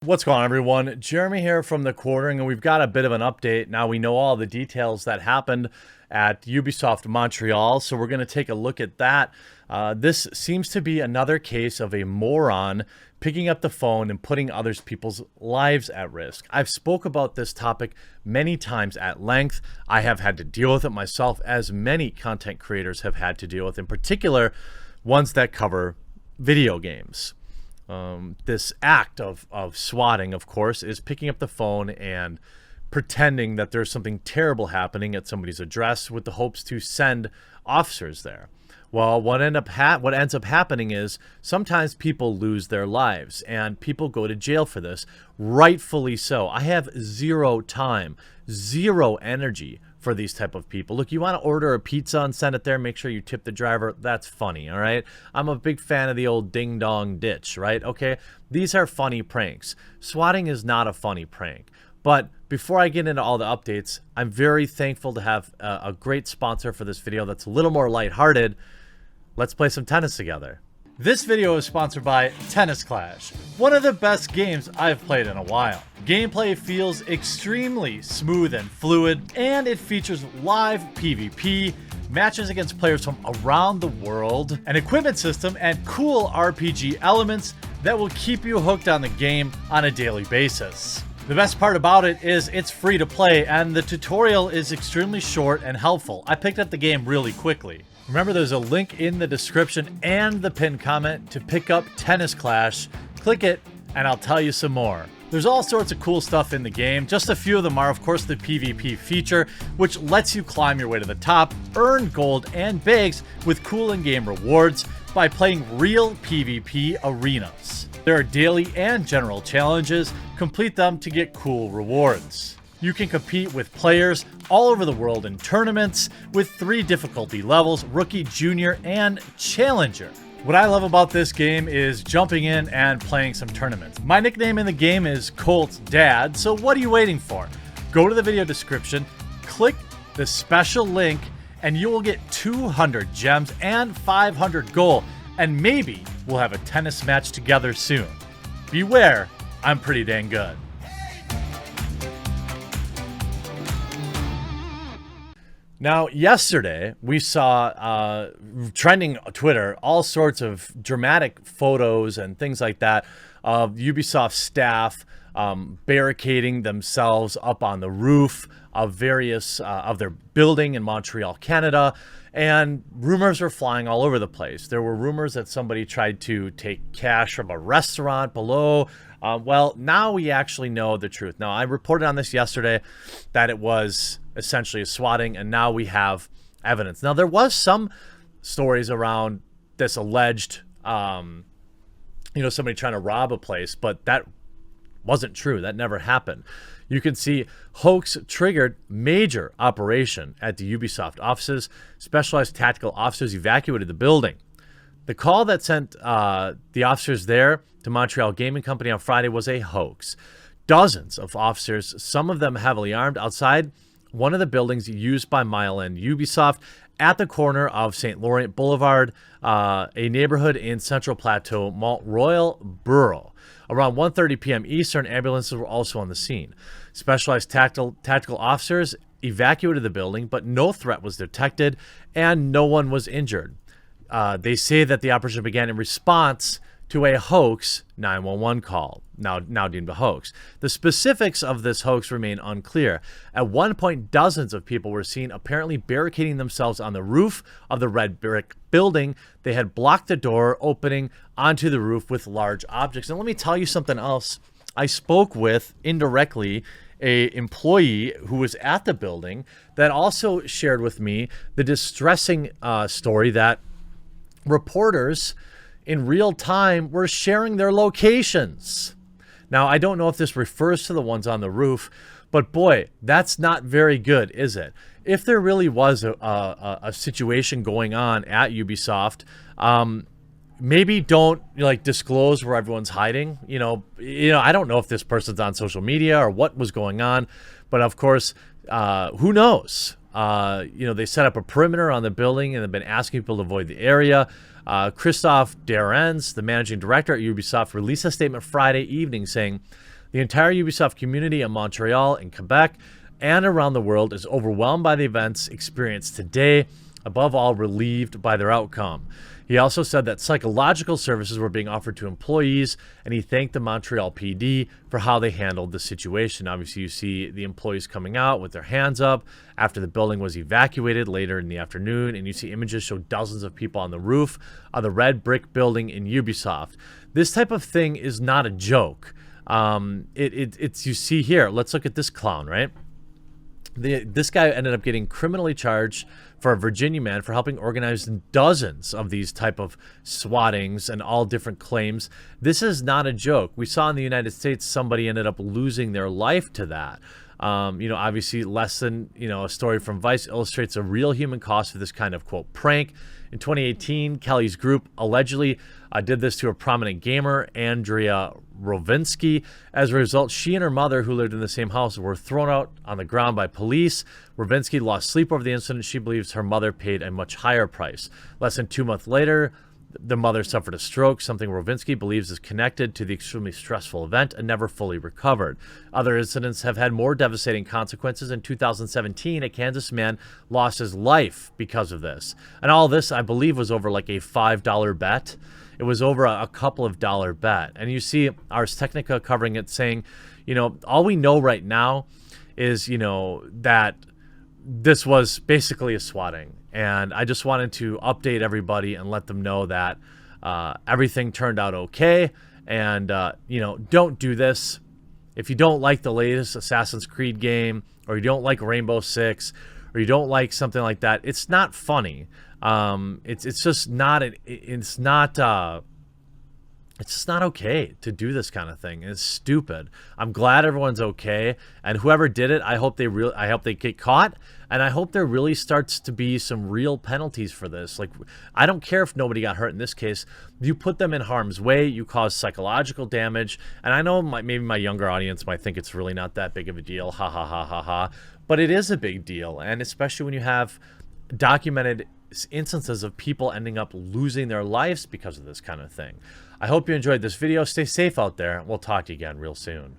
What's going on, everyone? Jeremy here from The Quartering, and we've got a bit of an update. Now we know all the details that happened at Ubisoft Montreal, so we're going to take a look at that. This seems to be another case of a moron picking up the phone and putting other people's lives at risk. I've spoke about this topic many times at length. I have had to deal with it myself, as many content creators have had to deal with, in particular, ones that cover video games. This act of swatting, of course, is picking up the phone and pretending that there's something terrible happening at somebody's address with the hopes to send officers there. Well, what ends up happening is sometimes people lose their lives and people go to jail for this, rightfully so. I have zero time, zero energy for these type of people. Look, you want to order a pizza and send it there, make sure you tip the driver. That's funny, all right? I'm a big fan of the old ding-dong ditch, right? Okay, these are funny pranks. Swatting is not a funny prank. But before I get into all the updates, I'm very thankful to have a great sponsor for this video that's a little more lighthearted. Let's play some tennis together. This video is sponsored by Tennis Clash, one of the best games I've played in a while. Gameplay feels extremely smooth and fluid, and it features live PvP, matches against players from around the world, an equipment system, and cool RPG elements that will keep you hooked on the game on a daily basis. The best part about it is it's free to play, and the tutorial is extremely short and helpful. I picked up the game really quickly. Remember, there's a link in the description and the pinned comment to pick up Tennis Clash. Click it, and I'll tell you some more. There's all sorts of cool stuff in the game. Just a few of them are, of course, the PvP feature, which lets you climb your way to the top, earn gold and bags with cool in-game rewards by playing real PvP arenas. There are daily and general challenges. Complete them to get cool rewards. You can compete with players all over the world in tournaments with 3 difficulty levels: Rookie, Junior, and Challenger. What I love about this game is jumping in and playing some tournaments. My nickname in the game is Colt's Dad, so what are you waiting for? Go to the video description, click the special link, and you will get 200 gems and 500 gold, and maybe we'll have a tennis match together soon. Beware, I'm pretty dang good. Now, yesterday, we saw trending Twitter all sorts of dramatic photos and things like that of Ubisoft staff barricading themselves up on the roof of various of their building in Montreal, Canada, and rumors were flying all over the place. There were rumors that somebody tried to take cash from a restaurant below. Well, now we actually know the truth. Now, I reported on this yesterday that it was essentially a swatting, and now we have evidence. Now, there was some stories around this alleged, somebody trying to rob a place, but that wasn't true. That never happened. You can see hoax triggered major operation at the Ubisoft offices. Specialized tactical officers evacuated the building. The call that sent the officers there to Montreal Gaming Company on Friday was a hoax. Dozens of officers, some of them heavily armed, outside one of the buildings used by Mile End Ubisoft at the corner of St. Laurent Boulevard, a neighborhood in Central Plateau, Mont-Royal Borough. Around 1:30 p.m. Eastern, ambulances were also on the scene. Specialized tactical officers evacuated the building, but no threat was detected and no one was injured. They say that the operation began in response to a hoax 911 call, now deemed a hoax. The specifics of this hoax remain unclear. At one point, dozens of people were seen apparently barricading themselves on the roof of the red brick building. They had blocked the door opening onto the roof with large objects. And let me tell you something else. I spoke with, indirectly, a employee who was at the building that also shared with me the distressing story that reporters in real time were sharing their locations. Now, I don't know if this refers to the ones on the roof, but boy, that's not very good, is it? If there really was a situation going on at Ubisoft, maybe don't disclose where everyone's hiding. I don't know if this person's on social media or what was going on, but of course, who knows? They set up a perimeter on the building and have been asking people to avoid the area. Christophe Derens, the managing director at Ubisoft, released a statement Friday evening saying The entire Ubisoft community in Montreal and Quebec and around the world is overwhelmed by the events experienced today, above all relieved by their outcome. He also said that psychological services were being offered to employees, and he thanked the Montreal PD for how they handled the situation. Obviously, you see the employees coming out with their hands up after the building was evacuated later in the afternoon, and you see images show dozens of people on the roof of the red brick building in Ubisoft. This type of thing is not a joke. It's you see here. Let's look at this clown, right? This guy ended up getting criminally charged for a Virginia man for helping organize dozens of these type of swattings and all different claims. This is not a joke. We saw in the United States somebody ended up losing their life to that. Obviously less than, a story from Vice illustrates a real human cost of this kind of, quote, prank. In 2018, Kelly's group allegedly did this to a prominent gamer, Andrea Rovinsky. As a result, she and her mother, who lived in the same house, were thrown out on the ground by police. Rovinsky lost sleep over the incident. She believes her mother paid a much higher price. Less than 2 months later, the mother suffered a stroke, something Rovinsky believes is connected to the extremely stressful event and never fully recovered. Other incidents have had more devastating consequences. In 2017, a Kansas man lost his life because of this. And all this, I believe, was over like a $5 bet. It was over a couple of dollar bet. And you see Ars Technica covering it saying, all we know right now is, that this was basically a swatting. And I just wanted to update everybody and let them know that everything turned out okay. And, don't do this. If you don't like the latest Assassin's Creed game, or you don't like Rainbow Six, or you don't like something like that, it's not funny. It's just not okay to do this kind of thing. It's stupid. I'm glad everyone's okay, and whoever did it, I hope they get caught, and I hope there really starts to be some real penalties for this. Like, I don't care if nobody got hurt in this case. You put them in harm's way, you cause psychological damage, and I know maybe my younger audience might think it's really not that big of a deal, ha ha ha ha ha, but it is a big deal, and especially when you have documented instances of people ending up losing their lives because of this kind of thing. I hope you enjoyed this video. Stay safe out there. We'll talk to you again real soon.